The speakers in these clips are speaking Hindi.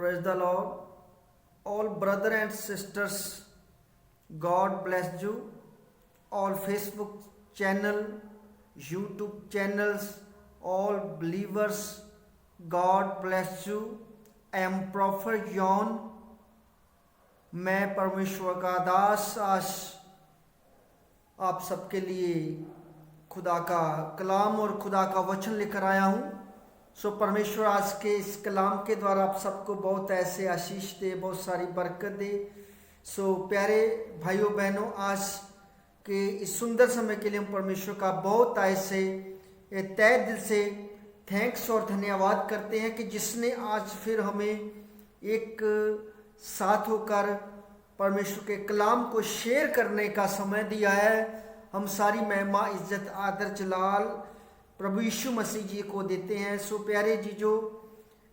Praise the Lord. All brother and sisters, God bless you. All Facebook channel, YouTube channels, all believers, God bless you. I am Prophet John. मैं परमेश्वर का दास आज आप सबके लिए खुदा का कलाम और खुदा का वचन लेकर आया हूँ। सो परमेश्वर आज के इस कलाम के द्वारा आप सबको बहुत ऐसे आशीष दे, बहुत सारी बरकत दे। सो प्यारे भाइयों बहनों, आज के इस सुंदर समय के लिए हम परमेश्वर का बहुत ऐसे तहे दिल से थैंक्स और धन्यवाद करते हैं कि जिसने आज फिर हमें एक साथ होकर परमेश्वर के कलाम को शेयर करने का समय दिया है। हम सारी महिमा, इज्जत, आदर, जलाल प्रभु यीशु मसीह जी को देते हैं। सो प्यारे जीजो,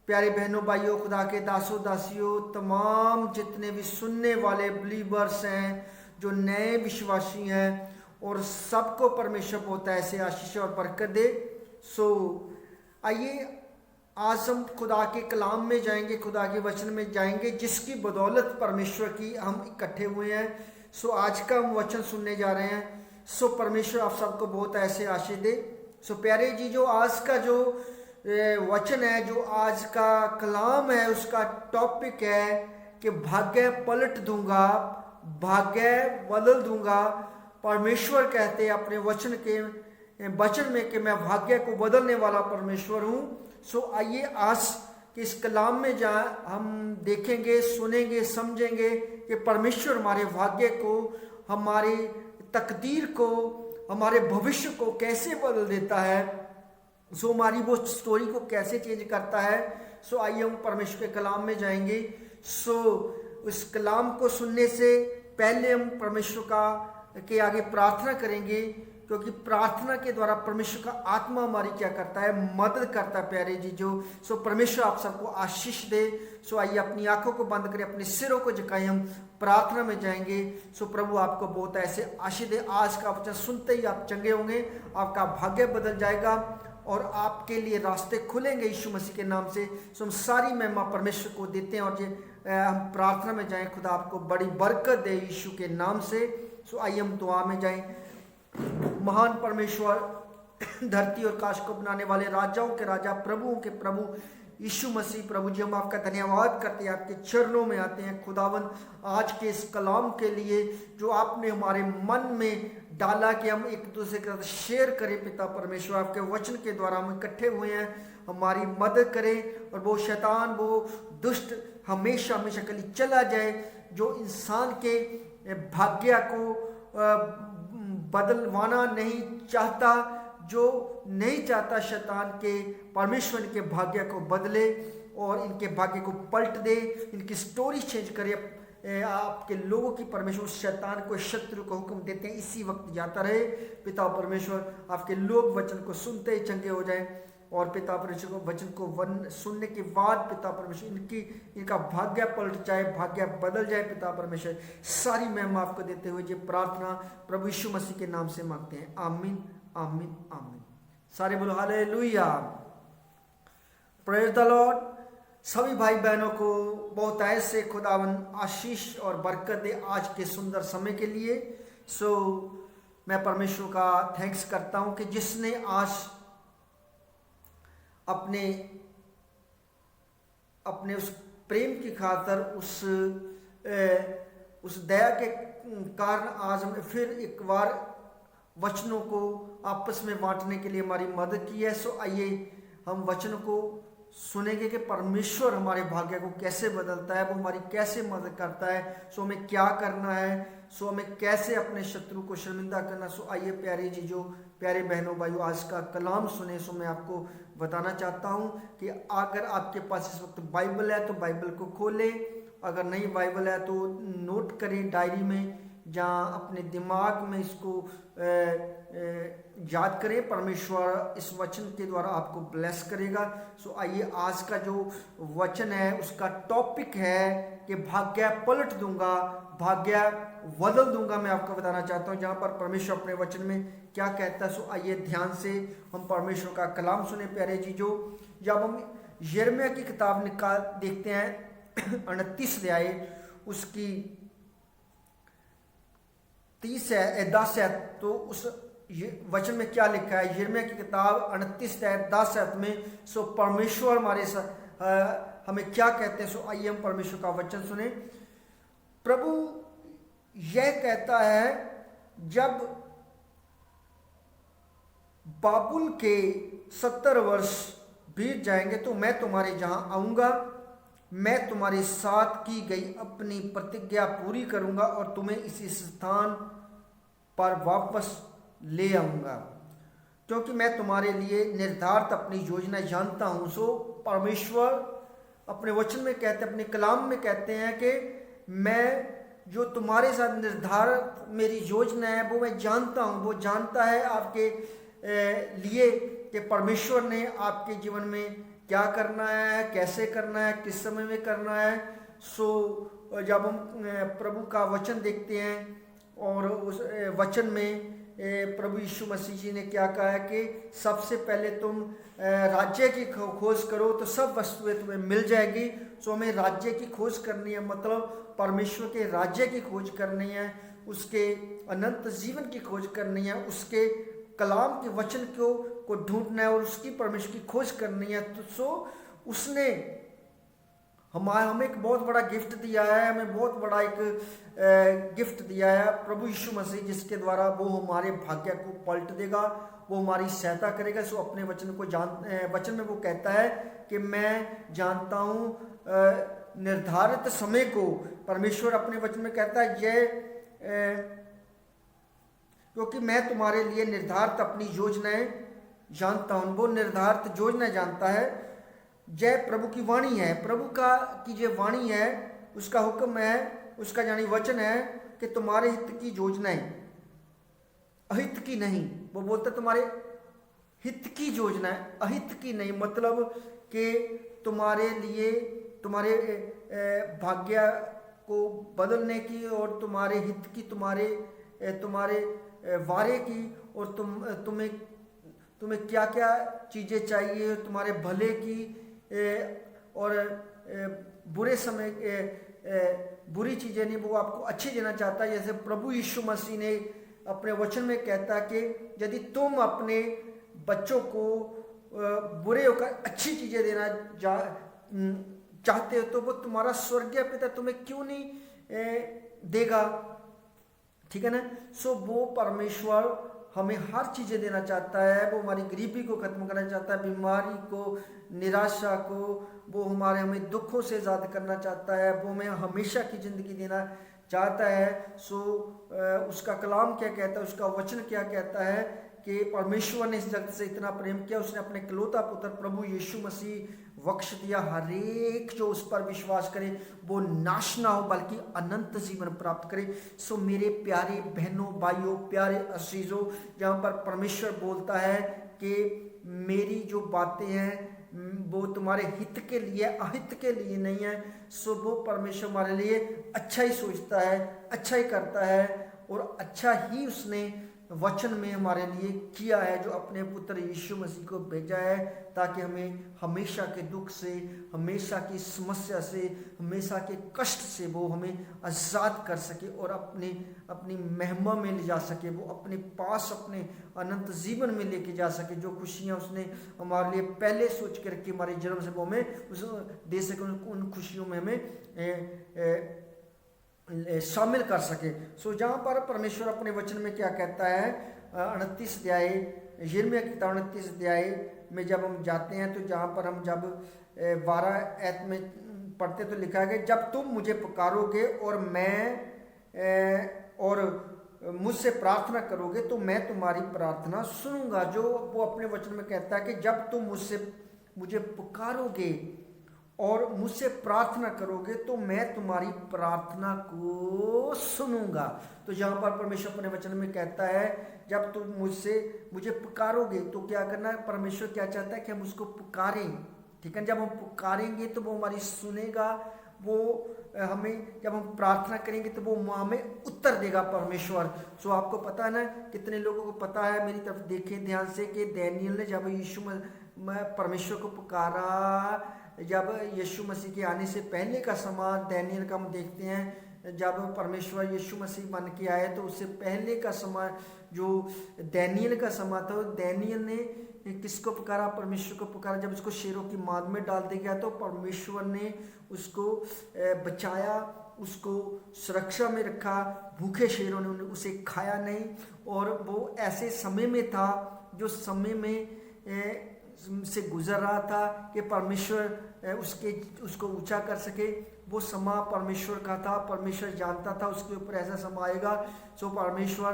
प्यारे बहनों, भाइयों, खुदा के दासों दासियों, तमाम जितने भी सुनने वाले बिलीवर्स हैं, जो नए विश्वासी हैं, और सबको परमेश्वर बहुत ऐसे आशीष और बरकत दे। सो आइए आज हम खुदा के कलाम में जाएंगे, खुदा के वचन में जाएंगे, जिसकी बदौलत परमेश्वर की हम इकट्ठे हुए हैं। सो आज का हम वचन सुनने जा रहे हैं। सो परमेश्वर आप सबको बहुत ऐसे आशीष दे। सो प्यारे जी, जो आज का जो वचन है, जो आज का कलाम है, उसका टॉपिक है कि भाग्य पलट दूंगा, भाग्य बदल दूंगा। परमेश्वर कहते हैं अपने वचन में कि मैं भाग्य को बदलने वाला परमेश्वर हूँ। सो आइए आज के इस कलाम में हम देखेंगे, सुनेंगे, समझेंगे कि परमेश्वर हमारे भाग्य को, हमारी तकदीर को, हमारे भविष्य को कैसे बदल देता है। सो हमारी वो स्टोरी को कैसे चेंज करता है। सो आइए हम परमेश्वर के कलाम में जाएंगे। सो उस कलाम को सुनने से पहले हम परमेश्वर के आगे प्रार्थना करेंगे, क्योंकि प्रार्थना के द्वारा परमेश्वर का आत्मा हमारी क्या करता है, मदद करता है। प्यारे जी जो सो परमेश्वर आप सबको आशीष दे। सो आइए अपनी आंखों को बंद करें, अपने सिरों को झुकाएं, हम प्रार्थना में जाएंगे। सो प्रभु आपको बहुत ऐसे आशीष दे। आज का वचन सुनते ही आप चंगे होंगे, आपका भाग्य बदल जाएगा और आपके लिए रास्ते खुलेंगे यीशु मसीह के नाम से। सो हम सारी महिमा परमेश्वर को देते हैं और हम प्रार्थना में जाएं। खुदा आपको बड़ी बरकत दे यीशु के नाम से। सो आइए हम दुआ में जाएं। महान परमेश्वर, धरती और काश को बनाने वाले, राजाओं के राजा, प्रभुओं के प्रभु यीशु मसीह, प्रभु जी हम आपका धन्यवाद करते हैं, आपके चरणों में आते हैं खुदावन, आज के इस कलाम के लिए जो आपने हमारे मन में डाला कि हम एक दूसरे के साथ शेयर करें। पिता परमेश्वर, आपके वचन के द्वारा हम इकट्ठे हुए हैं, हमारी मदद करें और वो शैतान, वो दुष्ट हमेशा हमेशा के लिए चला जाए, जो इंसान के भाग्य को बदलवाना नहीं चाहता, जो नहीं चाहता शैतान के परमेश्वर के भाग्य को बदले और इनके भाग्य को पलट दे, इनकी स्टोरी चेंज करे। आपके लोगों की परमेश्वर शैतान को, शत्रु को हुक्म देते हैं इसी वक्त जाता रहे। पिता परमेश्वर, आपके लोग वचन को सुनते ही चंगे हो जाएं और पिता परमेश्वर को वचन को सुनने के बाद पिता परमेश्वर इनका भाग्य पलट जाए, भाग्य बदल जाए। पिता परमेश्वर, सारी महिमा आपको देते हुए ये प्रार्थना प्रभु यीशु मसीह के नाम से मांगते हैं। आमीन, आमीन, आमीन। सारे बोलो हालेलुया, प्रेज द लॉर्ड। सभी भाई बहनों को बहुत ऐसे खुदावन आशीष और बरकत दे आज के सुंदर समय के लिए। सो मैं परमेश्वर का थैंक्स करता हूँ कि जिसने आज अपने उस प्रेम की खातर, उस दया के कारण आज हमें फिर एक बार वचनों को आपस में बांटने के लिए हमारी मदद की है। सो आइए हम वचन को सुनेंगे कि परमेश्वर हमारे भाग्य को कैसे बदलता है, वो हमारी कैसे मदद करता है। सो हमें क्या करना है, सो हमें कैसे अपने शत्रु को शर्मिंदा करना। सो आइए प्यारे जी जो, प्यारे बहनों भाइयों, आज का कलाम सुने। सो मैं आपको बताना चाहता हूँ कि अगर आपके पास इस वक्त बाइबल है तो बाइबल को खोलें, अगर नहीं बाइबल है तो नोट करें डायरी में, जहाँ अपने दिमाग में इसको याद करें। परमेश्वर इस वचन के द्वारा आपको ब्लेस करेगा। सो आइए आज का जो वचन है उसका टॉपिक है कि भाग्य पलट दूंगा, भाग्य बदल दूंगा। मैं आपको बताना चाहता हूँ जहाँ पर परमेश्वर अपने वचन में क्या कहता है। सो आइए ध्यान से हम परमेश्वर का कलाम सुने। प्यारे जी जो, जब हम यिर्मयाह की किताब देखते हैं 29 अध्याय उसकी 10 है। तो उस वचन में क्या लिखा है? यिर्मयाह की किताब 29 अध्याय 10 में सो परमेश्वर हमारे हमें क्या कहते हैं? सो आइए हम परमेश्वर का वचन सुने। प्रभु यह कहता है, जब बाबुल के 70 वर्ष बीत जाएंगे तो मैं तुम्हारे जहां आऊंगा, मैं तुम्हारे साथ की गई अपनी प्रतिज्ञा पूरी करूंगा और तुम्हें इसी स्थान पर वापस ले आऊंगा, क्योंकि मैं तुम्हारे लिए निर्धारित अपनी योजना जानता हूं। सो परमेश्वर अपने वचन में कहते हैं, अपने कलाम में कहते हैं कि मैं जो तुम्हारे साथ निर्धारित मेरी योजना है वो मैं जानता हूँ। वो जानता है आपके लिए कि परमेश्वर ने आपके जीवन में क्या करना है, कैसे करना है, किस समय में करना है। सो जब हम प्रभु का वचन देखते हैं और उस वचन में प्रभु यीशु मसीह जी ने क्या कहा है कि सबसे पहले तुम राज्य की खोज करो तो सब वस्तुएं तुम्हें मिल जाएगी। सो हमें राज्य की खोज करनी है, मतलब परमेश्वर के राज्य की खोज करनी है, उसके अनंत जीवन की खोज करनी है, उसके कलाम के वचन को ढूंढना है और उसकी परमेश्वर की खोज करनी है। तो सो उसने हमें एक बहुत बड़ा गिफ्ट दिया है, हमें बहुत बड़ा एक गिफ्ट दिया है प्रभु यीशु मसीह, जिसके द्वारा वो हमारे भाग्य को पलट देगा, वो हमारी सहायता करेगा। सो अपने वचन में वो कहता है कि मैं जानता हूँ निर्धारित समय को। परमेश्वर अपने वचन में कहता है क्योंकि मैं तुम्हारे लिए निर्धारित अपनी योजनाएं जानता हूँ। वो निर्धारित योजना जानता है। जय प्रभु की वाणी है, प्रभु की जो वाणी है उसका हुक्म है, उसका यानी वचन है कि तुम्हारे हित की योजनाएं, अहित की नहीं। वो बोलता तुम्हारे हित की योजना है, अहित की नहीं, मतलब कि तुम्हारे लिए, तुम्हारे भाग्य को बदलने की और तुम्हारे हित की, तुम्हारे वारे की, और तुम्हें क्या क्या चीज़ें चाहिए, तुम्हारे भले की और बुरे समय बुरी चीज़ें नहीं, वो आपको अच्छी देना चाहता है। जैसे प्रभु यीशु मसीह ने अपने वचन में कहता है कि यदि तुम अपने बच्चों को बुरे होकर अच्छी चीज़ें देना चाहते हो तो वो तुम्हारा स्वर्गीय पिता तुम्हें क्यों नहीं देगा? ठीक है ना। सो वो परमेश्वर हमें हर चीज़ें देना चाहता है। वो हमारी गरीबी को खत्म करना चाहता है, बीमारी को, निराशा को, वो हमें दुखों से आज़ाद करना चाहता है, वो हमें हमेशा की ज़िंदगी देना चाहता है। सो उसका कलाम क्या कहता है, उसका वचन क्या कहता है कि परमेश्वर ने इस जगत से इतना प्रेम किया, उसने अपने इकलौता पुत्र प्रभु यीशु मसीह बख्श दिया। हर एक जो उस पर विश्वास करे वो नाश ना हो बल्कि अनंत जीवन प्राप्त करे। सो मेरे प्यारे बहनों, भाइयों, प्यारे अजीजों, जहाँ पर परमेश्वर बोलता है कि मेरी जो बातें हैं वो तुम्हारे हित के लिए, अहित के लिए नहीं है। सो वो परमेश्वर हमारे लिए अच्छा ही सोचता है, अच्छा ही करता है और अच्छा ही उसने वचन में हमारे लिए किया है, जो अपने पुत्र यीशु मसीह को भेजा है ताकि हमें हमेशा के दुख से, हमेशा की समस्या से, हमेशा के कष्ट से वो हमें आज़ाद कर सके और अपनी महिमा में ले जा सके, वो अपने पास, अपने अनंत जीवन में लेके जा सके। जो खुशियाँ उसने हमारे लिए पहले सोच के रखी हमारे जन्म से, वो हमें उस दे सके, उन खुशियों में हमें शामिल कर सके। सो जहाँ पर परमेश्वर अपने वचन में क्या कहता है, 29 अध्याय, यिर्मयाह की किताब 29 अध्याय में जब हम जाते हैं तो जहाँ पर हम जब 12 आयत में पढ़ते तो लिखा है कि जब तुम मुझे पुकारोगे और मुझसे प्रार्थना करोगे तो मैं तुम्हारी प्रार्थना सुनूंगा। जो वो अपने वचन में कहता है कि जब तुम मुझे पुकारोगे और मुझसे प्रार्थना करोगे तो मैं तुम्हारी प्रार्थना को सुनूंगा। तो यहाँ पर परमेश्वर अपने वचन में कहता है जब तुम मुझे पुकारोगे तो क्या करना है, परमेश्वर क्या चाहता है कि हम उसको पुकारें। ठीक है, जब हम पुकारेंगे तो वो हमारी सुनेगा, वो हमें, जब हम प्रार्थना करेंगे तो वो हमें उत्तर देगा परमेश्वर। सो आपको पता है ना, कितने लोगों को पता है, मेरी तरफ देखें ध्यान से, कि दानियेल ने जब यीशु में परमेश्वर को पुकारा, जब यीशु मसीह के आने से पहले का समा दानियल का हम देखते हैं, जब परमेश्वर यीशु मसीह बन के आए तो उससे पहले का समा जो दानियल का समा था, दानियल ने किसको पुकारा? परमेश्वर को पुकारा। जब उसको शेरों की मांद में डाल दिया गया तो परमेश्वर ने उसको बचाया, उसको सुरक्षा में रखा, भूखे शेरों ने उसे खाया नहीं। और वो ऐसे समय में था जो समय में से गुजर रहा था कि परमेश्वर उसको ऊंचा कर सके। वो समा परमेश्वर का था, परमेश्वर जानता था उसके ऊपर ऐसा समा आएगा। सो परमेश्वर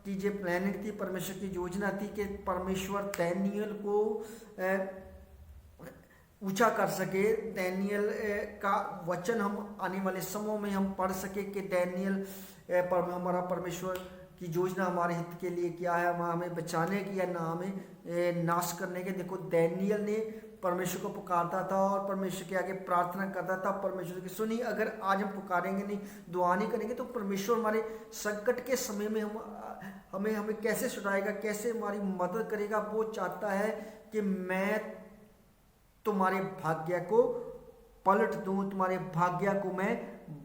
की जो प्लानिंग थी, परमेश्वर की योजना थी कि परमेश्वर दानियल को ऊंचा कर सके। दानियल का वचन हम आने वाले समयों में हम पढ़ सके कि दानियल पर हमारा परमेश्वर की योजना हमारे हित के लिए क्या है, हमें बचाने की या ना हमें नाश करने के। देखो दानियल ने परमेश्वर को पुकारता था और परमेश्वर के आगे प्रार्थना करता था, परमेश्वर की सुनी। अगर आज हम पुकारेंगे नहीं, दुआ नहीं करेंगे तो परमेश्वर हमारे संकट के समय में हमें कैसे छुड़ाएगा, कैसे हमारी मदद करेगा। वो चाहता है कि मैं तुम्हारे भाग्य को पलट दूं, तुम्हारे भाग्य को मैं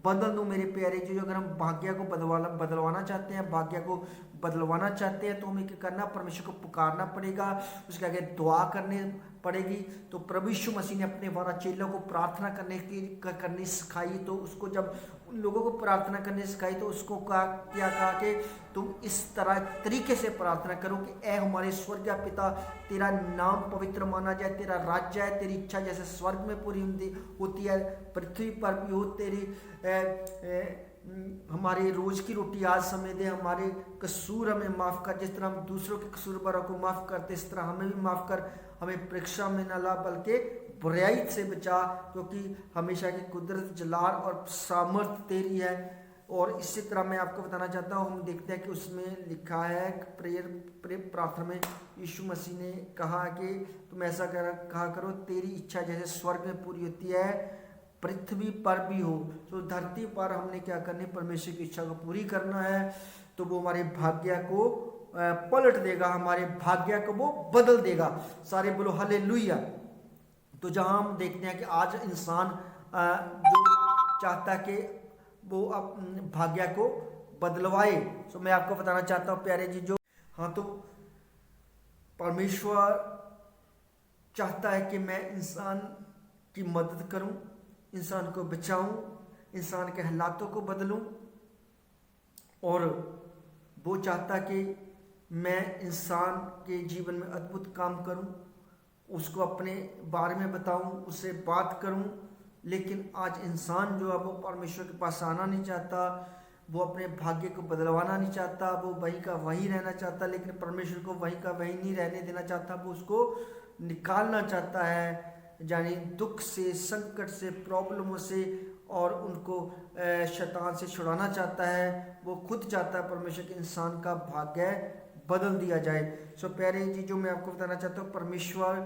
बदल दूं। मेरे प्यारे जी, अगर हम भाग्य को बदलवाना चाहते हैं, भाग्य को बदलवाना चाहते हैं तो हमें क्या करना? परमेश्वर को पुकारना पड़ेगा, उसके आगे दुआ करनी पड़ेगी। तो प्रभु यीशु मसीह ने अपने 12 चेलों को प्रार्थना करनी सिखाई। तो उसको जब उन लोगों को प्रार्थना करनी सिखाई तो उसको क्या कहा कि तुम इस तरीके से प्रार्थना करो कि ऐ हमारे स्वर्गीय पिता, तेरा नाम पवित्र माना जाए, तेरा राज्य है, तेरी इच्छा जैसे स्वर्ग में पूरी होती है पृथ्वी पर भी हो। तेरी हमारे रोज की रोटी आज समय दे, हमारे कसूर हमें माफ कर, जिस तरह हम दूसरों के कसूरवारों को माफ करते इस तरह हमें भी माफ कर। हमें परीक्षा में न ला बल्कि बुराई से बचा, क्योंकि हमेशा की कुदरत, जलाल और सामर्थ तेरी है। और इसी तरह मैं आपको बताना चाहता हूँ, हम देखते हैं कि उसमें लिखा है प्रेयर प्रार्थना में यीशु मसीह ने कहा कि तुम ऐसा कहा करो, तेरी इच्छा जैसे स्वर्ग में पूरी होती है पृथ्वी पर भी हो। तो धरती पर हमने क्या करनी? परमेश्वर की इच्छा को पूरी करना है। तो वो हमारे भाग्य को पलट देगा, हमारे भाग्य को वो बदल देगा। सारे बोलो हालेलुया। तो जहाँ हम देखते हैं कि आज इंसान जो चाहता है कि वो भाग्य को बदलवाए, तो मैं आपको बताना चाहता हूँ प्यारे जी, जो तो परमेश्वर चाहता है कि मैं इंसान की मदद करूं, इंसान को बचाऊं, इंसान के हालातों को बदलूं। और वो चाहता कि मैं इंसान के जीवन में अद्भुत काम करूं, उसको अपने बारे में बताऊं, उससे बात करूं। लेकिन आज इंसान जो है वो परमेश्वर के पास आना नहीं चाहता, वो अपने भाग्य को बदलवाना नहीं चाहता, वो वहीं का वहीं रहना चाहता। लेकिन परमेश्वर को वहीं का वहीं नहीं रहने देना चाहता, वो उसको निकालना चाहता है, यानी दुख से, संकट से, प्रॉब्लमों से, और उनको शैतान से छुड़ाना चाहता है। वो खुद चाहता है परमेश्वर के इंसान का भाग्य बदल दिया जाए। सो प्यारे जी, जो मैं आपको बताना चाहता हूँ, परमेश्वर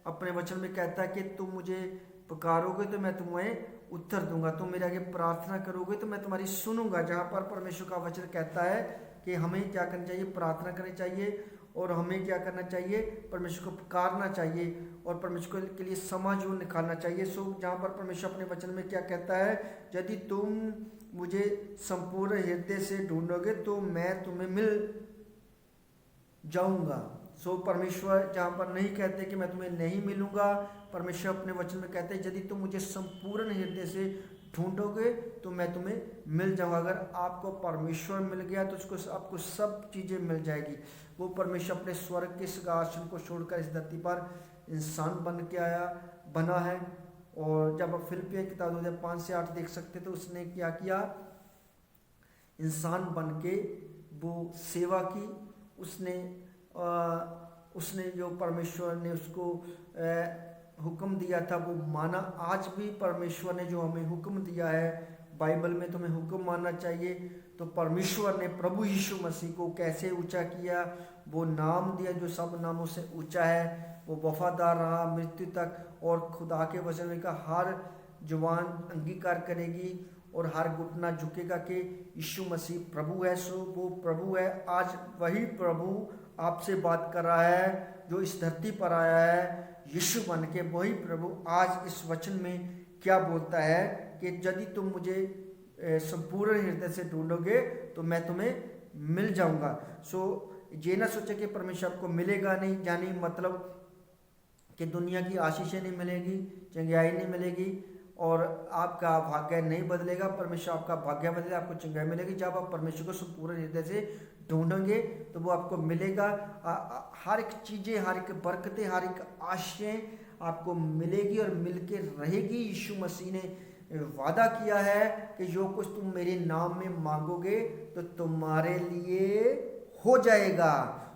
अपने वचन में कहता है कि तुम मुझे पुकारोगे तो मैं तुम्हें उत्तर दूंगा, तुम मेरे आगे प्रार्थना करोगे तो मैं तुम्हारी सुनूंगा। जहाँ पर परमेश्वर का वचन कहता है कि हमें क्या करना चाहिए? प्रार्थना करनी चाहिए। और हमें क्या करना चाहिए? परमेश्वर को पुकारना चाहिए और परमेश्वर के लिए समय जो निकालना चाहिए। सो जहाँ पर परमेश्वर अपने वचन में क्या कहता है? यदि तुम मुझे संपूर्ण हृदय से ढूंढोगे तो मैं तुम्हें मिल जाऊंगा। सो परमेश्वर जहाँ पर नहीं कहते कि मैं तुम्हें नहीं मिलूंगा, परमेश्वर अपने वचन में कहते हैं यदि तुम मुझे संपूर्ण हृदय से ढूंढोगे तो मैं तुम्हें मिल जाऊंगा। अगर आपको परमेश्वर मिल गया तो उसको आपको सब चीज़ें मिल जाएगी। वो परमेश्वर अपने स्वर्ग के सिंहासन को छोड़कर इस धरती पर इंसान बना है। और जब आप फिलिपियों की किताब 5-8 देख सकते तो उसने क्या किया? इंसान बन के वो सेवा की। उसने जो परमेश्वर ने उसको हुक्म दिया था वो माना। आज भी परमेश्वर ने जो हमें हुक्म दिया है बाइबल में, तुम्हें हुक्म मानना चाहिए। तो परमेश्वर ने प्रभु यीशु मसीह को कैसे ऊंचा किया? वो नाम दिया जो सब नामों से ऊंचा है। वो वफादार रहा मृत्यु तक, और खुदा के वचन में का हर जुबान अंगीकार करेगी और हर घुटना झुकेगा कि यीशु मसीह प्रभु है। सो वो प्रभु है। आज वही प्रभु आपसे बात कर रहा है जो इस धरती पर आया है। यीशु बन के वही प्रभु आज इस वचन में क्या बोलता है कि यदि तुम मुझे संपूर्ण हृदय से ढूंढोगे तो मैं तुम्हें मिल जाऊंगा। सो ये ना सोचे कि परमेश्वर आपको मिलेगा नहीं, यानी मतलब कि दुनिया की आशीषें नहीं मिलेगी, चंगाई नहीं मिलेगी और आपका भाग्य नहीं बदलेगा। परमेश्वर आपका भाग्य बदलेगा, आपको चंगाई मिलेगी। जब आप परमेश्वर को संपूर्ण हृदय से ढूंढेंगे तो वो आपको मिलेगा। हर एक चीज़ें, हर एक बरकतें, हर एक आशीषें आपको मिलेगी और मिलके रहेगी। यीशु मसीह ने वादा किया है कि जो कुछ तुम मेरे नाम में मांगोगे तो तुम्हारे लिए हो जाएगा।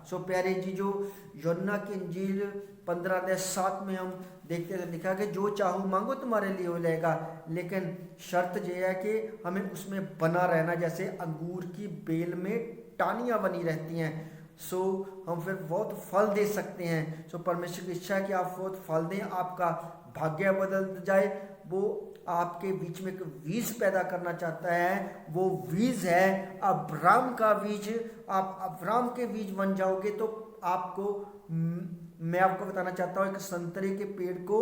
सो प्यारे जी, जो यूहन्ना की इंजील 15:7 में हम देखते हैं, लिखा कि जो चाहो मांगो तुम्हारे लिए हो जाएगा, लेकिन शर्त यह है कि हमें उसमें बना रहना, जैसे अंगूर की बेल में टानियां बनी रहती हैं। सो हम फिर बहुत फल दे सकते हैं। सो परमेश्वर की इच्छा है कि आप बहुत फल दें, आपका भाग्य बदल जाए। वो आपके बीच में एक बीज पैदा करना चाहता है। वो बीज है अब्राहम का बीज। आप अब्राहम के बीज बन जाओगे तो आपको, मैं आपको बताना चाहता हूँ, एक संतरे के पेड़ को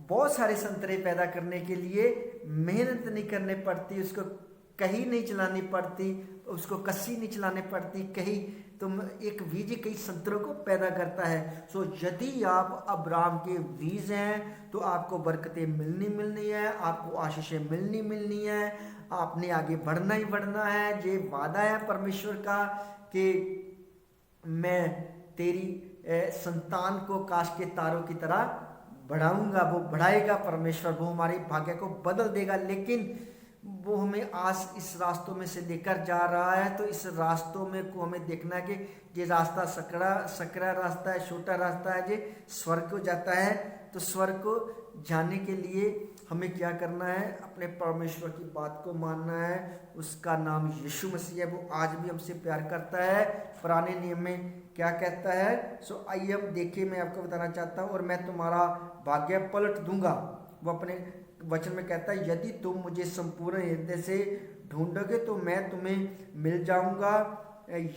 बहुत सारे संतरे पैदा करने के लिए मेहनत नहीं करनी पड़ती, उसको कहीं नहीं चलानी पड़ती, उसको कस्सी नहीं चलानी पड़ती, कहीं तुम एक बीज कई संतरों को पैदा करता है। सो यदि आप अब्राहम के बीज हैं तो आपको बरकतें मिलनी है, आपको आशीषें मिलनी है, आपने आगे बढ़ना ही बढ़ना है। ये वादा है परमेश्वर का कि मैं तेरी संतान को आकाश के तारों की तरह बढ़ाऊंगा। वो बढ़ाएगा परमेश्वर, वो हमारे भाग्य को बदल देगा। लेकिन वो हमें आज इस रास्तों में से लेकर जा रहा है, तो इस रास्तों में को हमें देखना है कि ये रास्ता सकरा रास्ता है, छोटा रास्ता है, ये स्वर्ग को जाता है। तो स्वर्ग को जाने के लिए हमें क्या करना है? अपने परमेश्वर की बात को मानना है। उसका नाम यीशु मसीह है। वो आज भी हमसे प्यार करता है। पुराने नियम में क्या कहता है? सो आइए हम देखें, मैं आपको बताना चाहता हूँ, और मैं तुम्हारा भाग्य पलट दूंगा। वो अपने वचन में कहता है, यदि तुम मुझे संपूर्ण हृदय से ढूंढोगे तो मैं तुम्हें मिल जाऊंगा।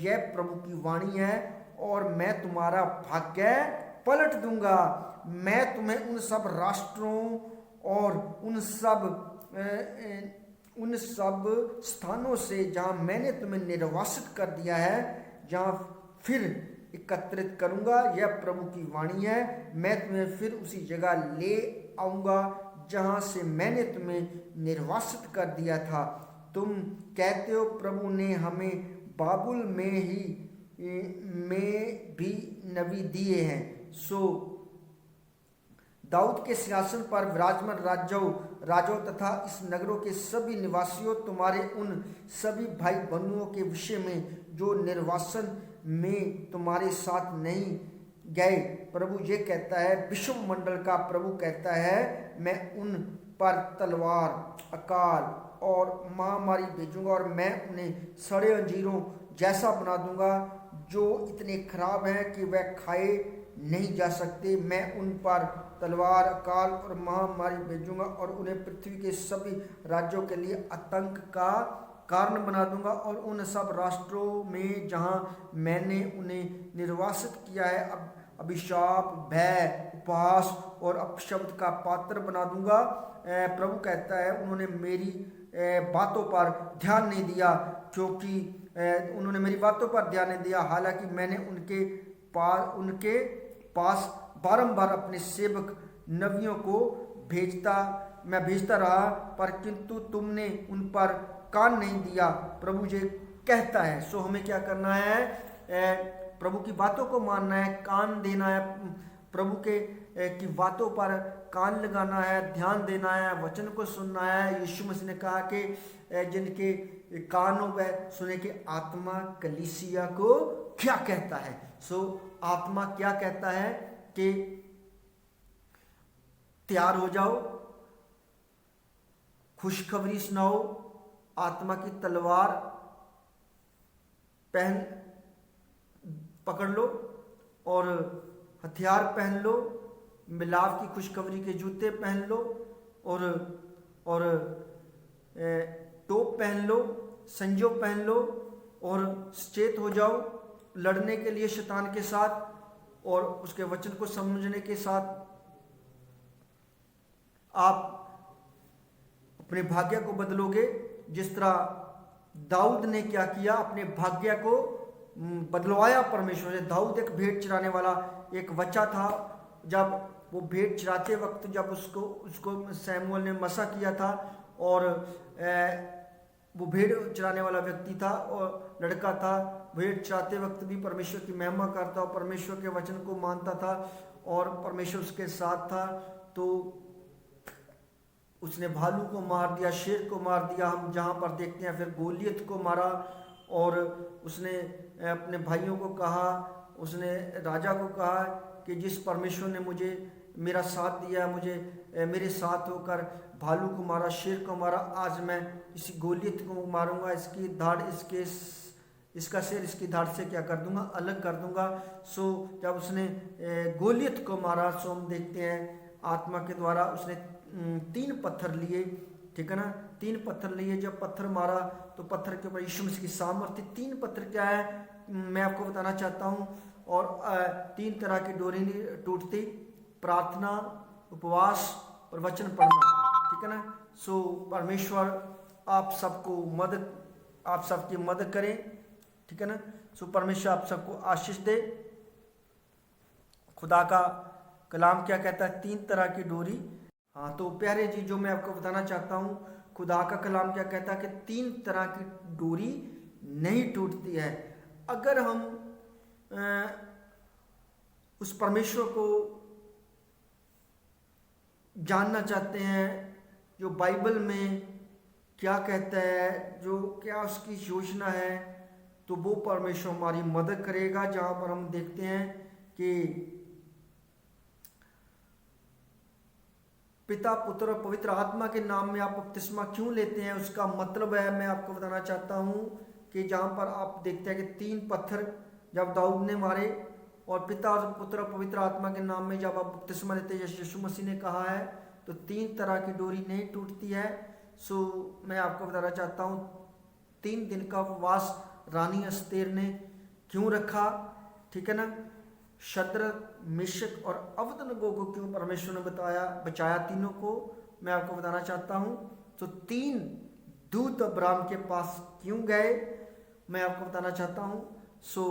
यह प्रभु की वाणी है, और मैं तुम्हारा भाग्य पलट दूंगा। मैं तुम्हें उन सब राष्ट्रों और उन सब स्थानों से जहां मैंने तुम्हें निर्वासित कर दिया है, जहां फिर एकत्रित करूंगा। यह प्रभु की वाणी है। मैं तुम्हें फिर उसी जगह ले आऊंगा जहां से मैंने तुम्हें निर्वासित कर दिया था। तुम कहते हो प्रभु ने हमें बाबुल में भी नबी दिए हैं। सो दाऊद के सिंहासन पर विराजमान राजों तथा इस नगरों के सभी निवासियों, तुम्हारे उन सभी भाई बंधुओं के विषय में जो निर्वासन में तुम्हारे साथ नहीं गए, प्रभु ये कहता है, विश्व मंडल का प्रभु कहता है, मैं उन पर तलवार, अकाल और महामारी भेजूंगा, और मैं उन्हें सड़े अंजीरों जैसा बना दूंगा जो इतने खराब हैं कि वह खाए नहीं जा सकते। मैं उन पर तलवार, अकाल और महामारी भेजूंगा और उन्हें पृथ्वी के सभी राज्यों के लिए आतंक का कारण बना दूंगा। और उन सब राष्ट्रों में जहां मैंने उन्हें निर्वासित किया है, अभिशाप, भय, उपहास और अपशब्द का पात्र बना दूंगा। प्रभु कहता है, उन्होंने मेरी बातों पर ध्यान नहीं दिया, क्योंकि उन्होंने मेरी बातों पर ध्यान नहीं दिया, हालांकि मैंने उनके पास बारंबार अपने सेवक नबियों को भेजता रहा, पर किंतु तुमने उन पर कान नहीं दिया, प्रभु ये कहता है। सो हमें क्या करना है? प्रभु की बातों को मानना है, कान देना है, प्रभु के की बातों पर कान लगाना है, ध्यान देना है, वचन को सुनना है। यीशु मसीह ने कहा कि जिनके कान हो वह सुने कि आत्मा कलीसिया को क्या कहता है। सो आत्मा क्या कहता है कि तैयार हो जाओ, खुशखबरी सुनाओ, आत्मा की तलवार पकड़ लो और हथियार पहन लो, मिलाप की खुशखबरी के जूते पहन लो और टोप पहन लो, संजो पहन लो और सचेत हो जाओ लड़ने के लिए शैतान के साथ। और उसके वचन को समझने के साथ आप अपने भाग्य को बदलोगे। जिस तरह दाऊद ने क्या किया, अपने भाग्य को बदलवाया परमेश्वर से। दाऊद एक भेड़ चराने वाला एक बच्चा था। जब वो भेड़ चराते वक्त जब उसको सैमुअल ने मसा किया था, और वो भेड़ चराने वाला व्यक्ति था और लड़का था, भेड़ चराते वक्त भी परमेश्वर की महिमा करता और परमेश्वर के वचन को मानता था और परमेश्वर उसके साथ था। तो उसने भालू को मार दिया, शेर को मार दिया, हम जहाँ पर देखते हैं। फिर गोलियत को मारा और उसने अपने भाइयों को कहा, उसने राजा को कहा कि जिस परमेश्वर ने मुझे मेरा साथ दिया, मुझे मेरे साथ होकर भालू को मारा, शेर को मारा, आज मैं इसी गोलियत को मारूंगा, इसकी धाड़ इसका सिर इसकी धाड़ से क्या कर दूंगा, अलग कर दूंगा। सो जब उसने गोलियत को मारा, सो हम देखते हैं आत्मा के द्वारा उसने 3 पत्थर लिए, ठीक है ना, 3 पत्थर लिए। जब पत्थर मारा तो पत्थर के ऊपर यीशु मसीह की सामर्थ्य। 3 पत्थर क्या है मैं आपको बताना चाहता हूँ। और 3 तरह की डोरी नहीं टूटती, प्रार्थना, उपवास और वचन पढ़ना, ठीक है ना। सो परमेश्वर आप सबकी मदद करें, ठीक है ना। सो परमेश्वर आप सबको आशीष दे। खुदा का कलाम क्या कहता है, 3 तरह की डोरी। हाँ, तो प्यारे जी, जो मैं आपको बताना चाहता हूँ, खुदा का कलाम क्या कहता है कि 3 तरह की डोरी नहीं टूटती है। अगर हम उस परमेश्वर को जानना चाहते हैं, जो बाइबल में क्या कहता है, जो क्या उसकी योजना है, तो वो परमेश्वर हमारी मदद करेगा। जहाँ पर हम देखते हैं कि पिता, पुत्र और पवित्र आत्मा के नाम में आप बपतिस्मा क्यों लेते हैं, उसका मतलब है मैं आपको बताना चाहता हूँ कि जहाँ पर आप देखते हैं कि 3 पत्थर जब दाऊद ने मारे, और पिता और पुत्र और पवित्र आत्मा के नाम में जब आप बपतिस्मा लेते हैं, जैसे यीशु मसीह ने कहा है, तो 3 तरह की डोरी नहीं टूटती है। सो मैं आपको बताना चाहता हूँ 3 दिन का उपवास रानी एस्तेर ने क्यों रखा, ठीक है ना। शद्रक, मेशक और अबेदनगो को क्यों परमेश्वर ने बचाया, तीनों को मैं आपको बताना चाहता हूँ। तो 3 दूत अब्राहम के पास क्यों गए, मैं आपको बताना चाहता हूँ। सो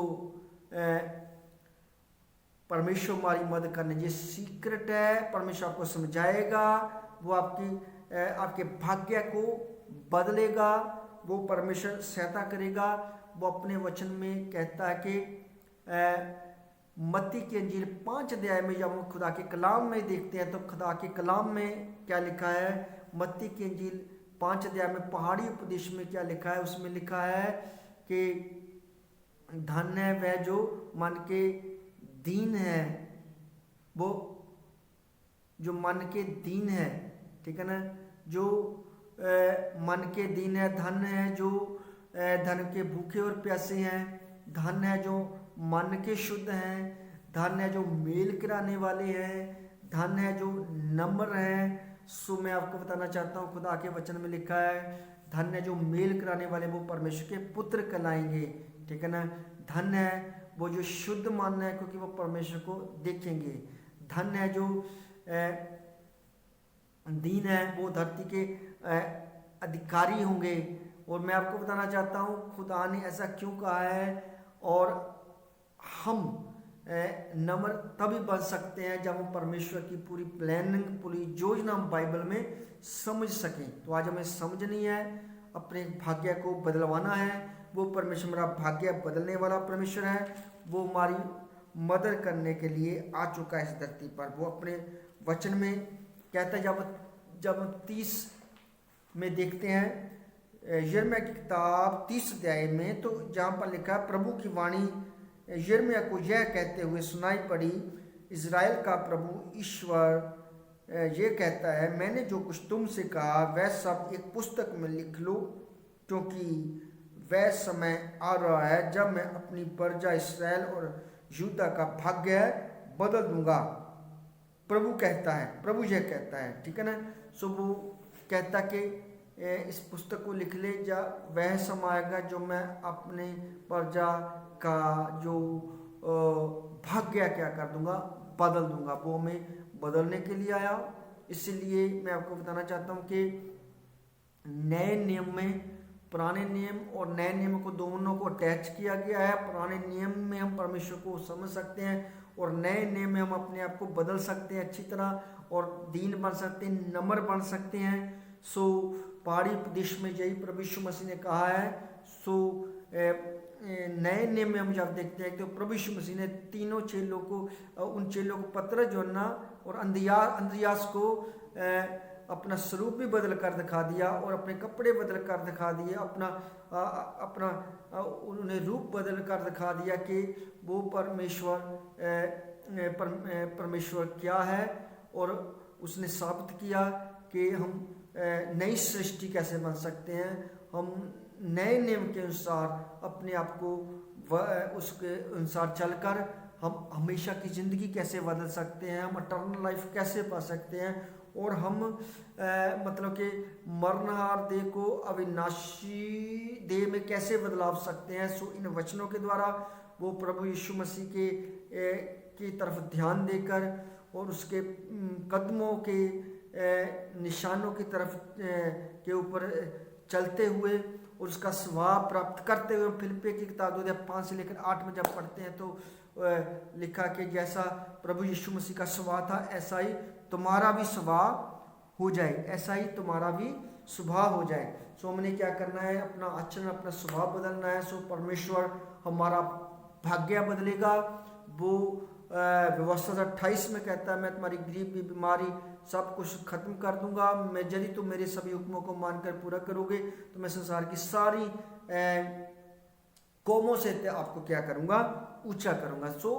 परमेश्वर हमारी मदद करने, ये सीक्रेट है, परमेश्वर आपको समझाएगा, वो आपके भाग्य को बदलेगा, वो परमेश्वर सहायता करेगा। वो अपने वचन में कहता है कि मत्ती की अंजील 5 अध्याय में जब हम खुदा के कलाम में देखते हैं, तो खुदा के कलाम में क्या लिखा है, मत्ती की अंजील 5 अध्याय में पहाड़ी उपदेश में क्या लिखा है, उसमें लिखा है कि धन्य है वह जो मन के दीन है, वो जो मन के दीन है, ठीक है ना, जो मन के दीन है। धन्य है जो धन के भूखे और प्यासे हैं, धन्य है जो मन के शुद्ध हैं, धन्य है जो मेल कराने वाले हैं, धन्य है जो नम्र हैं। सो मैं आपको बताना चाहता हूँ, खुदा के वचन में लिखा है, धन्य है जो मेल कराने वाले, वो परमेश्वर के पुत्र कहलाएंगे, ठीक है ना। धन्य है वो जो शुद्ध मानना है, क्योंकि वो परमेश्वर को देखेंगे। धन्य है जो दीन है, वो धरती के अधिकारी होंगे। और मैं आपको बताना चाहता हूँ खुदा ने ऐसा क्यों कहा है, और हम नम्र तभी बन सकते हैं जब हम परमेश्वर की पूरी प्लानिंग, पूरी योजना हम बाइबल में समझ सकें। तो आज हमें समझनी है, अपने भाग्य को बदलवाना है। वो परमेश्वर हमारा भाग्य बदलने वाला परमेश्वर है, वो हमारी मदद करने के लिए आ चुका है इस धरती पर। वो अपने वचन में कहता है, जब 30 में देखते हैं यिर्मयाह की किताब 30 अध्याय में, तो जहाँ पर लिखा है, प्रभु की वाणी यिर्मयाह को यह कहते हुए सुनाई पड़ी, इज़राइल का प्रभु ईश्वर ये कहता है, मैंने जो कुछ तुमसे कहा वह सब एक पुस्तक में लिख लो, क्योंकि वह समय आ रहा है जब मैं अपनी प्रजा इस्राएल और यहूदा का भाग्य बदल दूंगा। प्रभु कहता है, प्रभु यह कहता है, ठीक है ना। सो वो कहता कि इस पुस्तक को लिख ले, जा वह समय आएगा जो मैं अपने प्रजा का जो भाग्य क्या कर दूंगा, बदल दूंगा। वो हमें बदलने के लिए आया। इसलिए मैं आपको बताना चाहता हूँ कि नए नियम में पुराने नियम और नए नियम को दोनों को अटैच किया गया है। पुराने नियम में हम परमेश्वर को समझ सकते हैं और नए नियम में हम अपने आप को बदल सकते हैं अच्छी तरह, और दीन बन सकते हैं, नम्र बन सकते हैं। सो पहाड़ी प्रदेश में यही प्रभु यीशु मसीह ने कहा है। सो नए नियम में हम जब देखते हैं तो प्रभु यीशु मसीह ने तीनों चेलों को, उन चेलों को, पतरस, यूहन्ना और अंद्रियास को अपना स्वरूप भी बदल कर दिखा दिया और अपने कपड़े बदल कर दिखा दिए, अपना उन्हें रूप बदल कर दिखा दिया कि वो परमेश्वर क्या है। और उसने साबित किया कि हम नई सृष्टि कैसे बन सकते हैं, हम नए नियम के अनुसार अपने आप को उसके अनुसार चलकर हम हमेशा की ज़िंदगी कैसे बदल सकते हैं, हम इटर्नल लाइफ कैसे पा सकते हैं, और हम मतलब कि मरणहार देह को अविनाशी देह में कैसे बदलाव सकते हैं। सो इन वचनों के द्वारा वो प्रभु यीशु मसीह की तरफ ध्यान देकर और उसके कदमों के निशानों की तरफ के ऊपर चलते हुए और उसका स्वभाव प्राप्त करते हुए, फिलिप्पियों की किताब 2:5 से लेकर 8 में जब पढ़ते हैं तो लिखा कि जैसा प्रभु यीशु मसीह का स्वभाव था ऐसा ही तुम्हारा भी स्वभाव हो जाए, ऐसा ही तुम्हारा भी स्वभाव हो जाए। सो हमने क्या करना है, अपना आचरण, अपना स्वभाव बदलना है। सो परमेश्वर हमारा भाग्य बदलेगा। वो व्यवस्था 28 में कहता है, मैं तुम्हारी गरीबी, बीमारी सब कुछ खत्म कर दूंगा। मैं यदि तुम मेरे सभी हुक्मों को मानकर पूरा करोगे तो मैं संसार की सारी कौमों से आपको क्या करूंगा, ऊंचा करूंगा। सो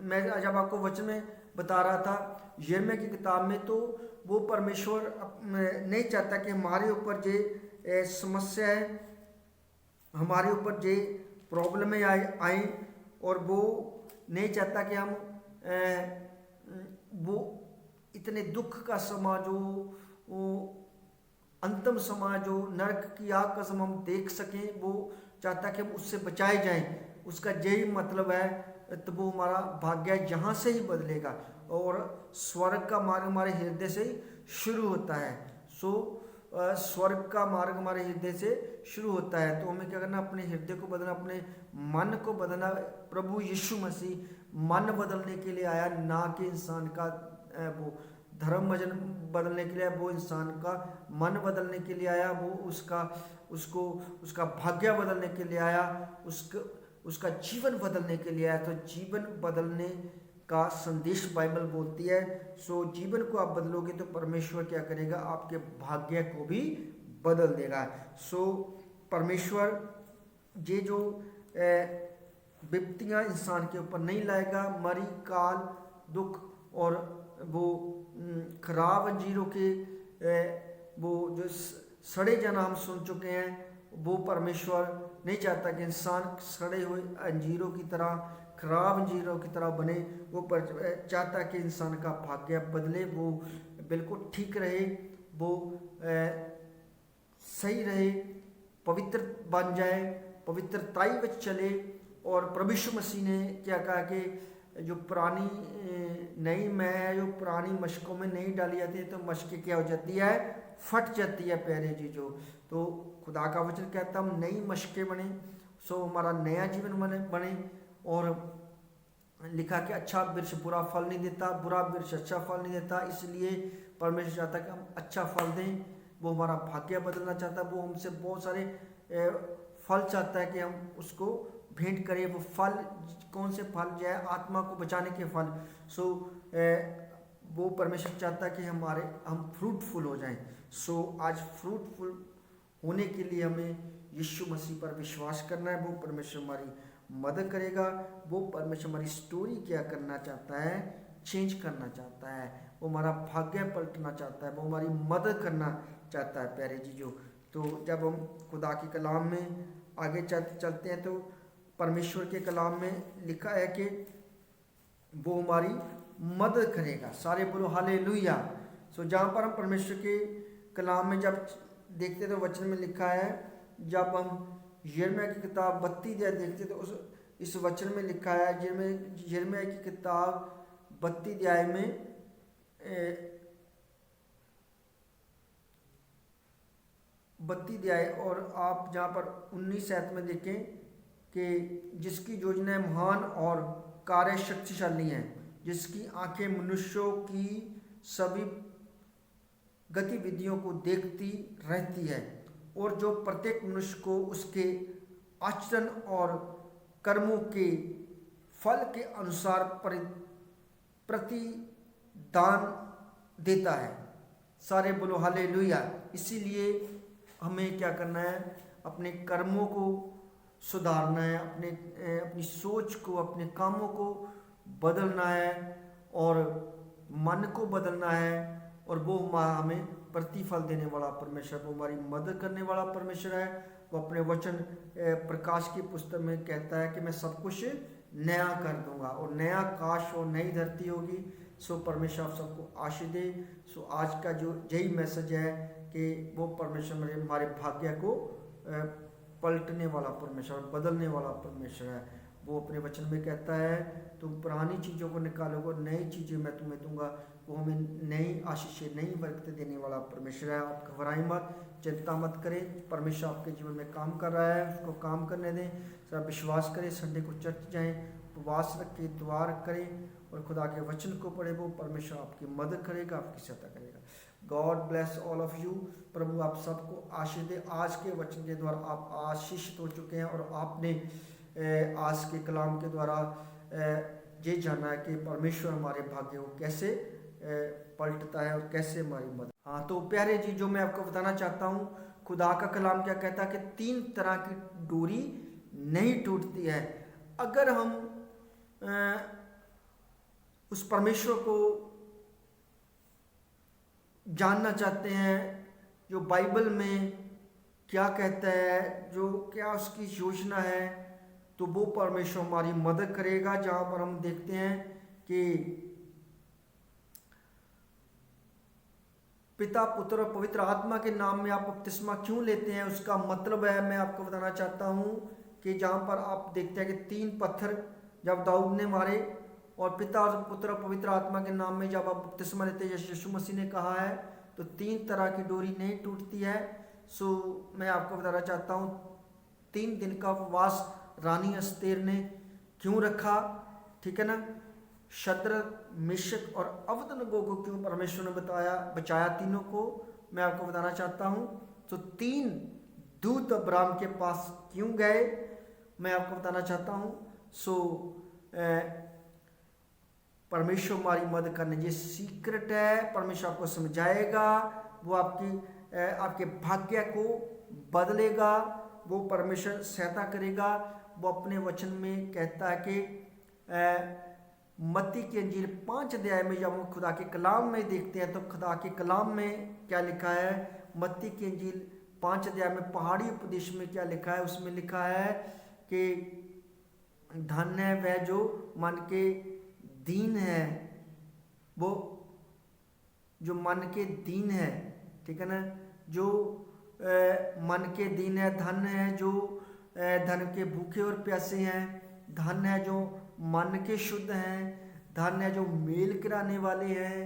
मैं जब आपको वचन में बता रहा था यिर्मयाह की किताब में, तो वो परमेश्वर नहीं चाहता कि हमारे ऊपर जे समस्या है, हमारे ऊपर जे प्रॉब्लमें आए, और वो नहीं चाहता कि हम वो इतने दुख का समा जो अंतिम समा जो नरक की आग का समा हम देख सकें, वो चाहता कि हम उससे बचाए जाएं। उसका यही मतलब है। तो वो हमारा भाग्य यहाँ से ही बदलेगा और स्वर्ग का मार्ग हमारे हृदय से ही शुरू होता है। सो स्वर्ग का मार्ग हमारे हृदय से शुरू होता है। तो हमें क्या करना, अपने हृदय को बदलना, अपने मन को बदलना। प्रभु यीशु मसीह मन बदलने के लिए आया, ना कि इंसान का वो धर्म बदलने के लिए, वो इंसान का मन बदलने के लिए आया। वो उसका भाग्य बदलने के लिए आया, उसका जीवन बदलने के लिए आया। तो जीवन बदलने का संदेश बाइबल बोलती है। सो जीवन को आप बदलोगे तो परमेश्वर क्या करेगा, आपके भाग्य को भी बदल देगा। सो परमेश्वर ये जो विपत्तियां इंसान के ऊपर नहीं लाएगा, मरी, काल, दुख और वो खराब अंजीरों के वो जो सड़े जाना हम सुन चुके हैं, वो परमेश्वर नहीं चाहता कि इंसान सड़े हुए अंजीरों की तरह, खराब अंजीरों की तरह बने। वो चाहता कि इंसान का भाग्य बदले, वो बिल्कुल ठीक रहे, वो सही रहे, पवित्र बन जाए, पवित्रताई में चले। और प्रभु यीशु मसीह ने क्या कहा कि जो पुरानी नई मैं है, जो पुरानी मशकों में नहीं डाली जाती है, तो मशकें क्या हो जाती है, फट जाती है प्यारे चीज़ों। तो खुदा का वचन कहता है हम नई मशकें बने। सो हमारा नया जीवन बने। और लिखा कि अच्छा वृक्ष बुरा फल नहीं देता, बुरा वृक्ष अच्छा फल नहीं देता। इसलिए परमेश्वर चाहता है कि हम अच्छा फल दें। वो हमारा भाग्य बदलना चाहता है। वो हमसे बहुत सारे फल चाहता है कि हम उसको भेंट करें। वो फल कौन से फल, जो है आत्मा को बचाने के फल। सो वो परमेश्वर चाहता है कि हम फ्रूटफुल हो जाएं। सो आज फ्रूटफुल होने के लिए हमें यीशु मसीह पर विश्वास करना है। वो परमेश्वर हमारी मदद करेगा। वो परमेश्वर हमारी स्टोरी क्या करना चाहता है, चेंज करना चाहता है। वो हमारा भाग्य पलटना चाहता है, वो हमारी मदद करना चाहता है प्यारे जीजो। तो जब हम खुदा के कलाम में आगे चलते हैं तो परमेश्वर के कलाम में लिखा है कि वो हमारी मदद करेगा। सारे बोलो हालेलुया। सो जहाँ पर हम परमेश्वर के कलाम में जब देखते तो वचन में लिखा है, जब हम यिर्मयाह की किताब 32 देखते तो उस इस वचन में लिखा है, यिर्मयाह की किताब 32 अध्याय में 32 अध्याय और आप जहाँ पर 19 आयत में देखें कि जिसकी योजनाएं महान और कार्य शक्तिशाली हैं, जिसकी आंखें मनुष्यों की सभी गतिविधियों को देखती रहती है और जो प्रत्येक मनुष्य को उसके आचरण और कर्मों के फल के अनुसार प्रतिदान देता है। सारे बोलो हालेलुया। इसीलिए हमें क्या करना है, अपने कर्मों को सुधारना है, अपनी सोच को, अपने कामों को बदलना है और मन को बदलना है, और वो हमें प्रतिफल देने वाला परमेश्वर, वो हमारी मदद करने वाला परमेश्वर है। वो अपने वचन प्रकाश की पुस्तक में कहता है कि मैं सब कुछ नया कर दूंगा और नया आकाश और नई धरती होगी। सो परमेश्वर आप सबको आशीष दे। सो आज का जो यही मैसेज है कि वो परमेश्वर हमारे भाग्य को पलटने वाला परमेश्वर, बदलने वाला परमेश्वर है। वो अपने वचन में कहता है तुम पुरानी चीज़ों को निकालोगे, नई चीज़ें मैं तुम्हें दूंगा। वो हमें नई आशीषें, नई बरकतें देने वाला परमेश्वर है। आप घबराएं मत, चिंता मत करें। परमेश्वर आपके जीवन में काम कर रहा है, उसको काम करने दें। सर विश्वास करें, संडे को चर्च जाएं, उपवास रखें, दुआ करें और खुदा के वचन को पढ़े। वो परमेश्वर आपकी मदद करेगा, आपकी सहायता करेगा। God bless all of you. प्रभु आप सबको आशीष दे। आज के वचन के द्वारा आप आशीषित हो चुके हैं और आपने आज के कलाम के द्वारा ये जाना है कि परमेश्वर हमारे भाग्य को कैसे पलटता है और कैसे हमारी मदद। हाँ, तो प्यारे जी, जो मैं आपको बताना चाहता हूँ, खुदा का कलाम क्या कहता है कि 3 तरह की डोरी नहीं टूटती है। अगर हम उस परमेश्वर को जानना चाहते हैं, जो बाइबल में क्या कहता है, जो क्या उसकी योजना है, तो वो परमेश्वर हमारी मदद करेगा। जहाँ पर हम देखते हैं कि पिता, पुत्र और पवित्र आत्मा के नाम में आप बपतिस्मा क्यों लेते हैं, उसका मतलब है, मैं आपको बताना चाहता हूँ कि जहाँ पर आप देखते हैं कि 3 पत्थर जब दाऊद ने मारे, और पिता और पुत्र और पवित्र आत्मा के नाम में जब आप बपतिस्मा लेते हैं, जैसे यीशु मसीह ने कहा है, तो 3 तरह की डोरी नहीं टूटती है। सो मैं आपको बताना चाहता हूँ 3 दिन का उपवास रानी एस्तेर ने क्यों रखा, ठीक है ना। शद्रक, मेशक और अबेदनगो को क्यों परमेश्वर ने बचाया तीनों को, मैं आपको बताना चाहता हूँ। तो 3 दूत अब्राहम के पास क्यों गए, मैं आपको बताना चाहता हूँ। सो परमेश्वर हमारी मदद करने, ये सीक्रेट है, परमेश्वर आपको समझाएगा, वो आपके भाग्य को बदलेगा, वो परमेश्वर सहायता करेगा। वो अपने वचन में कहता है कि मत्ती की अंजील 5 अध्याय में जब हम खुदा के कलाम में देखते हैं, तो खुदा के कलाम में क्या लिखा है, मत्ती की अंजील 5 अध्याय में पहाड़ी उपदेश में क्या लिखा है, उसमें लिखा है कि धन्य है वह जो मन के दीन है, वो जो मन के दीन है, ठीक है ना, जो मन के दीन है। धन्य है जो धन के भूखे और प्यासे हैं। धन्य है जो मन के शुद्ध हैं। धन्य है जो मेल कराने वाले हैं।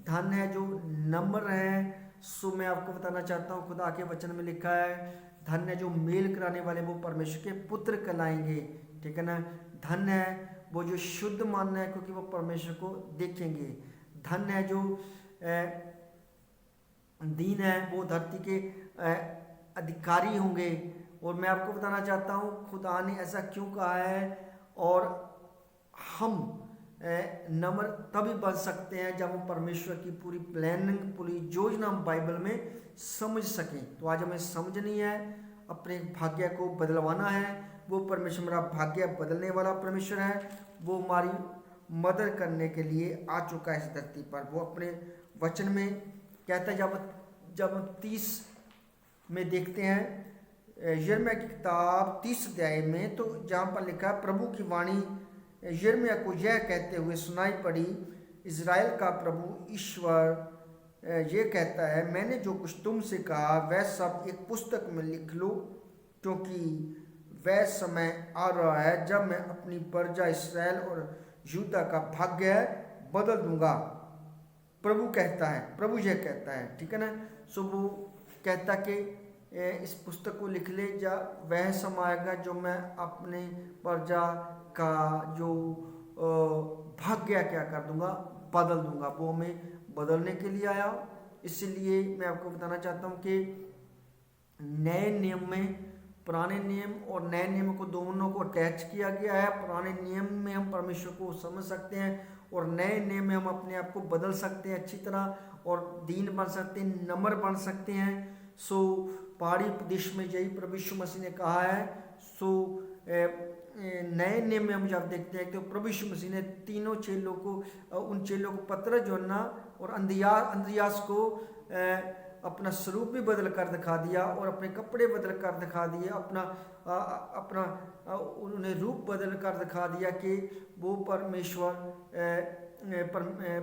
धन्य है जो नम्र हैं। सो मैं आपको बताना चाहता हूँ, खुदा के वचन में लिखा है, धन्य है जो मेल कराने वाले, वो परमेश्वर के पुत्र कहलाएंगे, ठीक है ना। धन्य है वो जो शुद्ध मानना है, क्योंकि वो परमेश्वर को देखेंगे। धन्य है जो दीन है, वो धरती के अधिकारी होंगे। और मैं आपको बताना चाहता हूँ खुदा ने ऐसा क्यों कहा है, और हम नम्र तभी बन सकते हैं जब हम परमेश्वर की पूरी प्लानिंग, पूरी योजना हम बाइबल में समझ सकें। तो आज हमें समझनी है, अपने भाग्य को बदलवाना है। वो परमेश्वर हमारा भाग्य बदलने वाला परमेश्वर है। वो हमारी मदद करने के लिए आ चुका है इस धरती पर। वो अपने वचन में कहता है, जब हम 30 में देखते हैं, यिर्मयाह की किताब 30 अध्याय में, तो जहाँ पर लिखा है, प्रभु की वाणी यिर्मयाह को यह कहते हुए सुनाई पड़ी, इज़राइल का प्रभु ईश्वर ये कहता है, मैंने जो कुछ तुमसे कहा वह सब एक पुस्तक में लिख लो, क्योंकि वह समय आ रहा है जब मैं अपनी प्रजा इसराइल और यहूदा का भाग्य बदल दूंगा। प्रभु कहता है, प्रभु यह कहता है, ठीक है ना। सो वो कहता कि इस पुस्तक को लिख ले, जा वह समय आएगा जो मैं अपने प्रजा का जो भाग्य क्या कर दूंगा, बदल दूंगा। वो हमें बदलने के लिए आया। इसलिए मैं आपको बताना चाहता हूँ कि नए नियम में पुराने नियम और नए नियम को दोनों को अटैच किया गया है। पुराने नियम में हम परमेश्वर को समझ सकते हैं और नए नियम में हम अपने आप को बदल सकते हैं अच्छी तरह, और दीन बन सकते हैं, नम्र बन सकते हैं। सो पहाड़ी प्रदेश में यही प्रभु यीशु मसीह ने कहा है। सो नए नियम में हम जब देखते हैं तो प्रभु यीशु मसीह ने तीनों चेलों को, उन चेलों को, पतरस, यूहन्ना और अंद्रियास को अपना स्वरूप भी बदल कर दिखा दिया और अपने कपड़े बदल कर दिखा दिए, अपना उन्हें रूप बदल कर दिखा दिया कि वो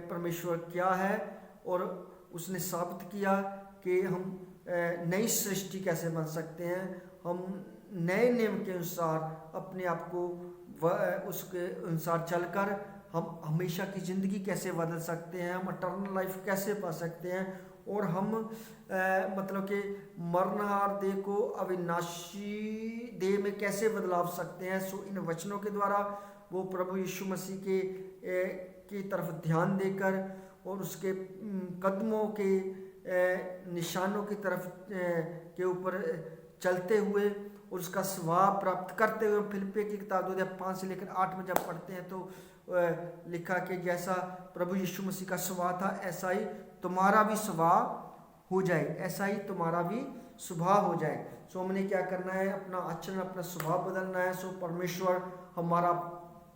परमेश्वर क्या है। और उसने साबित किया कि हम नई सृष्टि कैसे बन सकते हैं, हम नए नियम के अनुसार अपने आप को उसके अनुसार चलकर हम हमेशा की ज़िंदगी कैसे बदल सकते हैं, हम अटर्नल लाइफ कैसे पा सकते हैं, और हम मतलब कि मरणहार देह को अविनाशी देह में कैसे बदलाव सकते हैं। सो इन वचनों के द्वारा वो प्रभु यीशु मसीह की तरफ ध्यान देकर और उसके कदमों के निशानों की तरफ के ऊपर चलते हुए और उसका स्वभाव प्राप्त करते हुए, फिलिप्पियों की किताब 2:5 से लेकर 8 में जब पढ़ते हैं तो लिखा कि जैसा प्रभु यीशु मसीह का स्वभाव था ऐसा ही तुम्हारा भी स्वभाव हो जाए, ऐसा ही तुम्हारा भी स्वभाव हो जाए। सो हमने क्या करना है, अपना आचरण, अपना स्वभाव बदलना है। सो परमेश्वर हमारा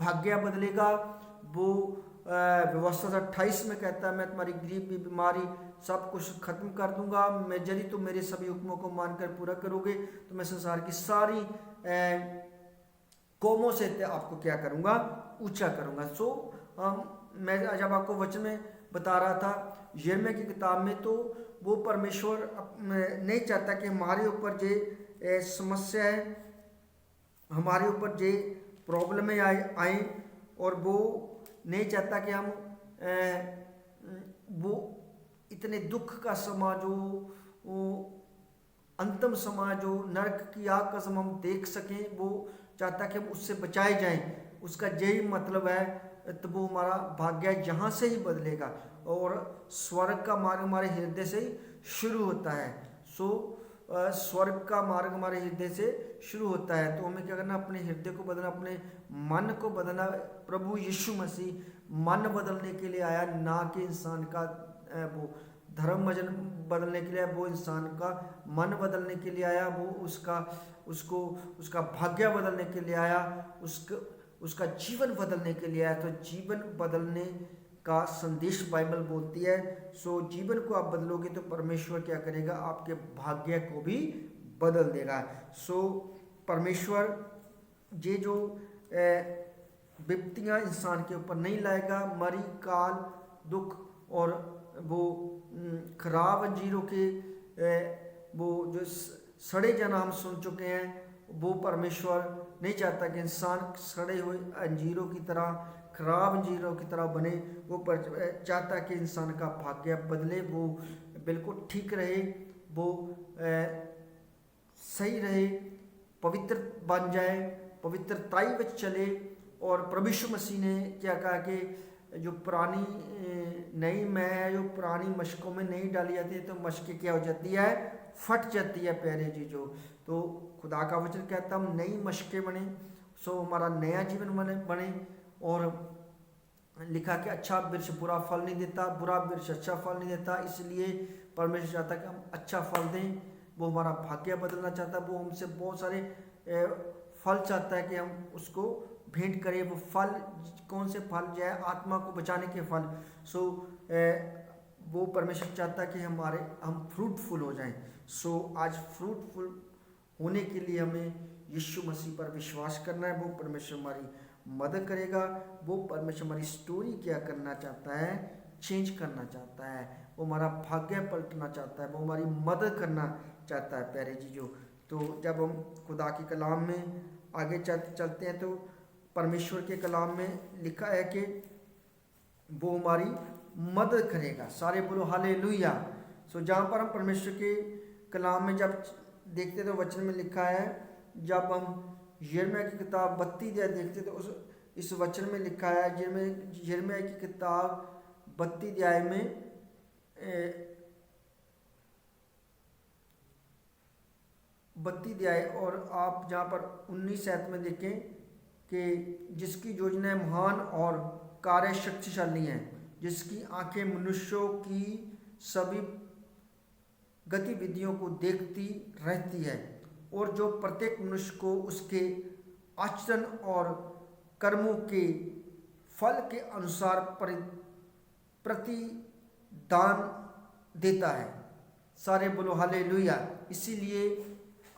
भाग्य बदलेगा। वो व्यवस्था 28 में कहता है, मैं तुम्हारी गरीबी, बीमारी सब कुछ खत्म कर दूंगा। मैं यदि तुम मेरे सभी हुक्मों को मानकर पूरा करोगे तो मैं संसार की सारी कौमों से आपको क्या करूंगा, ऊंचा करूंगा। सो मैं जब आपको वचन में बता रहा था यिर्मयाह की किताब में, तो वो परमेश्वर नहीं चाहता कि हमारे ऊपर जे समस्या है, हमारे जो प्रॉब्लमें आए, और वो नहीं चाहता कि हम वो इतने दुख का समा जो अंतिम समा जो नरक की आग का समा हम देख सकें, वो चाहता कि हम उससे बचाए जाएं। उसका यही मतलब है। तो वो हमारा भाग्य यहाँ से ही बदलेगा और स्वर्ग का मार्ग हमारे हृदय से ही शुरू होता है। सो स्वर्ग का मार्ग हमारे हृदय से शुरू होता है। तो हमें क्या करना, अपने हृदय को बदलना, अपने मन को बदलना। प्रभु यीशु मसीह मन बदलने के लिए आया, ना कि इंसान का वो धर्म बदलने के लिए, वो इंसान का मन बदलने के लिए आया। वो उसका भाग्य बदलने के लिए आया, उसका जीवन बदलने के लिए आया। तो जीवन बदलने का संदेश बाइबल बोलती है। सो जीवन को आप बदलोगे तो परमेश्वर क्या करेगा, आपके भाग्य को भी बदल देगा। सो परमेश्वर ये जो विपत्तियां इंसान के ऊपर नहीं लाएगा, मरी, काल, दुख और वो खराब अंजीरों के वो जो सड़े जाना हम सुन चुके हैं, वो परमेश्वर नहीं चाहता कि इंसान सड़े हुए अंजीरों की तरह, खराब अंजीरों की तरह बने। वो चाहता कि इंसान का भाग्य बदले, वो बिल्कुल ठीक रहे, वो सही रहे, पवित्र बन जाए, पवित्रताई में चले। और प्रभु यीशु मसीह ने क्या कहा कि जो पुरानी नई मैं है, जो पुरानी मशकों में नहीं डाली जाती है तो मशकें क्या हो जाती है, फट जाती है प्यारे जी। जो तो खुदा का वचन कहता हम नई मशकें बने, सो हमारा नया जीवन बने। और लिखा कि अच्छा वृक्ष बुरा फल नहीं देता, बुरा वृक्ष अच्छा फल नहीं देता। इसलिए परमेश्वर चाहता कि हम अच्छा फल दें, वो हमारा भाग्य बदलना चाहता है। वो हमसे बहुत सारे फल चाहता है कि हम उसको भेंट करें। वो फल कौन से फल, जो है आत्मा को बचाने के फल। सो वो परमेश्वर चाहता है कि हम फ्रूटफुल हो जाएं। सो आज फ्रूटफुल होने के लिए हमें यीशु मसीह पर विश्वास करना है। वो परमेश्वर हमारी मदद करेगा। वो परमेश्वर हमारी स्टोरी क्या करना चाहता है, चेंज करना चाहता है। वो हमारा भाग्य पलटना चाहता है, वो हमारी मदद करना चाहता है प्यारे जी। जो तो जब हम खुदा के कलाम में आगे चलते हैं तो परमेश्वर के कलाम में लिखा है कि वो हमारी मदद करेगा। सारे बोलो हालेलुया। सो जहाँ पर हम परमेश्वर के कलाम में जब देखते तो वचन में लिखा है, जब हम यिर्मयाह की किताब 32 अध्याय देखते तो इस वचन में लिखा है, यिर्मयाह की किताब 32 अध्याय में 32 अध्याय और आप जहाँ पर 19 आयत में देखें कि जिसकी योजनाएं महान और कार्य शक्तिशाली हैं, जिसकी आंखें मनुष्यों की सभी गतिविधियों को देखती रहती है और जो प्रत्येक मनुष्य को उसके आचरण और कर्मों के फल के अनुसार प्रतिदान देता है। सारे बोलो हालेलुया। इसीलिए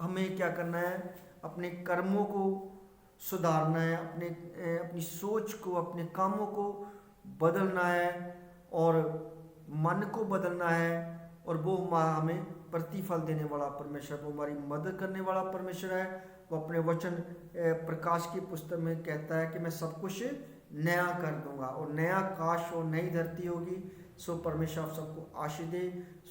हमें क्या करना है, अपने कर्मों को सुधारना है, अपनी सोच को, अपने कामों को बदलना है और मन को बदलना है, और वो हमें प्रतिफल देने वाला परमेश्वर, वो हमारी मदद करने वाला परमेश्वर है। वो अपने वचन प्रकाश की पुस्तक में कहता है कि मैं सब कुछ नया कर दूंगा और नया आकाश और नई धरती होगी। सो परमेश्वर आप सबको आशीष दे।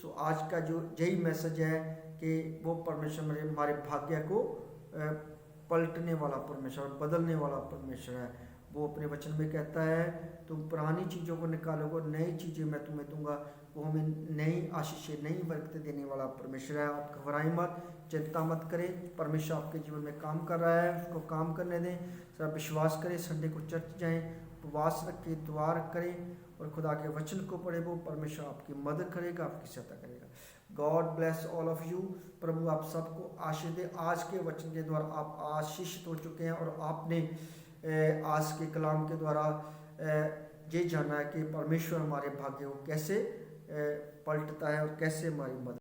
सो आज का जो यही मैसेज है कि वो परमेश्वर हमारे भाग्य को पलटने वाला परमेश्वर, बदलने वाला परमेश्वर है। वो अपने वचन में कहता है तुम पुरानी चीज़ों को निकालोगे, नई चीज़ें मैं तुम्हें दूंगा। वो हमें नई आशीषें, नई बरकतें देने वाला परमेश्वर है। आप घबराएं मत, चिंता मत करें। परमेश्वर आपके जीवन में काम कर रहा है, उसको काम करने दें। सर विश्वास करें, संडे को चर्च जाएं, उपवास रखें, दुआ करें और खुदा के वचन को पढ़े। वो परमेश्वर आपकी मदद करेगा, आपकी सहायता करेगा। God bless all of you. प्रभु आप सबको आशीष दे। आज के वचन के द्वारा आप आशीषित हो चुके हैं और आपने आज के कलाम के द्वारा ये जाना है कि परमेश्वर हमारे भाग्य को कैसे पलटता है और कैसे हमारी मदद